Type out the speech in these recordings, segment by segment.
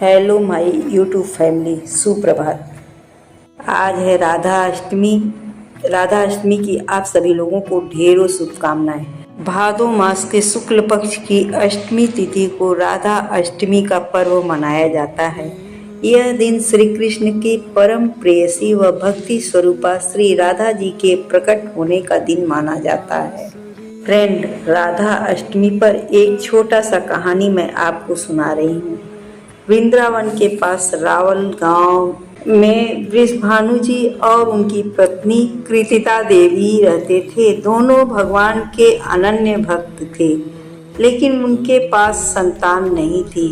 Hello my YouTube family, सुप्रभात। आज है राधा अष्टमी। राधा अष्टमी की आप सभी लोगों को ढेरों शुभकामनाएं। भादो मास के शुक्ल पक्ष की अष्टमी तिथि को राधा अष्टमी का पर्व मनाया जाता है। यह दिन श्री कृष्ण के परम प्रेयसी व भक्ति स्वरूपा श्री राधा जी के प्रकट होने का दिन माना जाता है। फ्रेंड, राधा अष्टमी पर एक छोटा सा कहानी मैं आपको सुना रही हूँ। वृंदावन के पास रावल गांव में वृषभानु जी और उनकी पत्नी कृतिका देवी रहते थे। दोनों भगवान के अनन्य भक्त थे, लेकिन उनके पास संतान नहीं थी।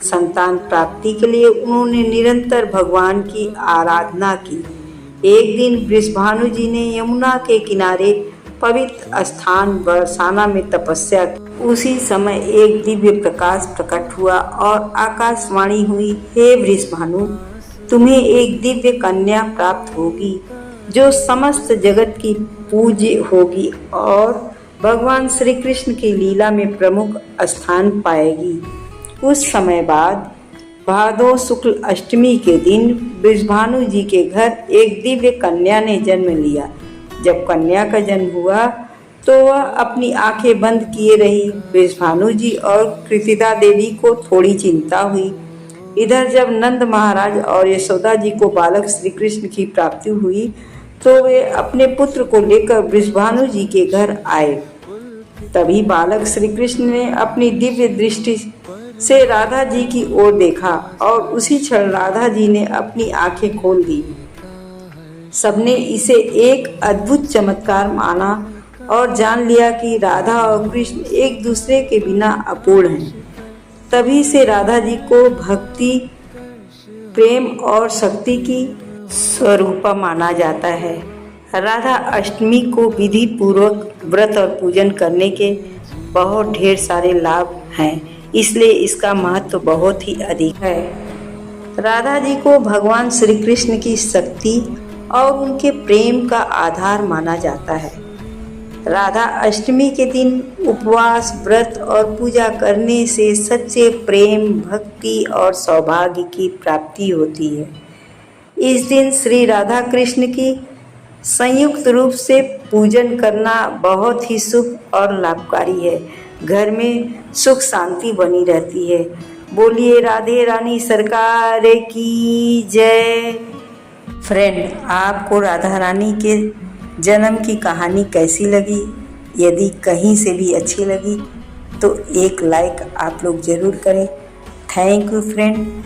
संतान प्राप्ति के लिए उन्होंने निरंतर भगवान की आराधना की। एक दिन वृषभानु जी ने यमुना के किनारे पवित्र स्थान बरसाना में तपस्या की। उसी समय एक दिव्य प्रकाश प्रकट हुआ और आकाशवाणी हुई, हे वृषभानु, तुम्हें एक दिव्य कन्या प्राप्त होगी जो समस्त जगत की पूज्य होगी और भगवान श्री कृष्ण की लीला में प्रमुख स्थान पाएगी। कुछ समय बाद भादो शुक्ल अष्टमी के दिन वृषभानु जी के घर एक दिव्य कन्या ने जन्म लिया। जब कन्या का जन्म हुआ तो वह अपनी आंखें बंद किए रही। वृषभानु जी और कृतिका देवी को थोड़ी चिंता हुई। इधर जब नंद महाराज और यशोदा जी को बालक श्री कृष्ण की प्राप्ति हुई तो वे अपने पुत्र को लेकर वृषभानु जी के घर आए। तभी बालक श्री कृष्ण ने अपनी दिव्य दृष्टि से राधा जी की ओर देखा और उसी क्षण राधा जी ने अपनी आंखें खोल दी। सबने इसे एक अद्भुत चमत्कार माना और जान लिया कि राधा और कृष्ण एक दूसरे के बिना अपूर्ण हैं। तभी से राधा जी को भक्ति, प्रेम और शक्ति की स्वरूपा माना जाता है। राधा अष्टमी को विधि पूर्वक व्रत और पूजन करने के बहुत ढेर सारे लाभ हैं, इसलिए इसका महत्व बहुत ही अधिक है। राधा जी को भगवान श्री कृष्ण की शक्ति और उनके प्रेम का आधार माना जाता है। राधा अष्टमी के दिन उपवास, व्रत और पूजा करने से सच्चे प्रेम, भक्ति और सौभाग्य की प्राप्ति होती है। इस दिन श्री राधा कृष्ण की संयुक्त रूप से पूजन करना बहुत ही शुभ और लाभकारी है। घर में सुख शांति बनी रहती है। बोलिए राधे रानी सरकार की जय। फ्रेंड, आपको राधा रानी के जन्म की कहानी कैसी लगी? यदि कहीं से भी अच्छी लगी तो एक लाइक आप लोग ज़रूर करें। Thank you friend.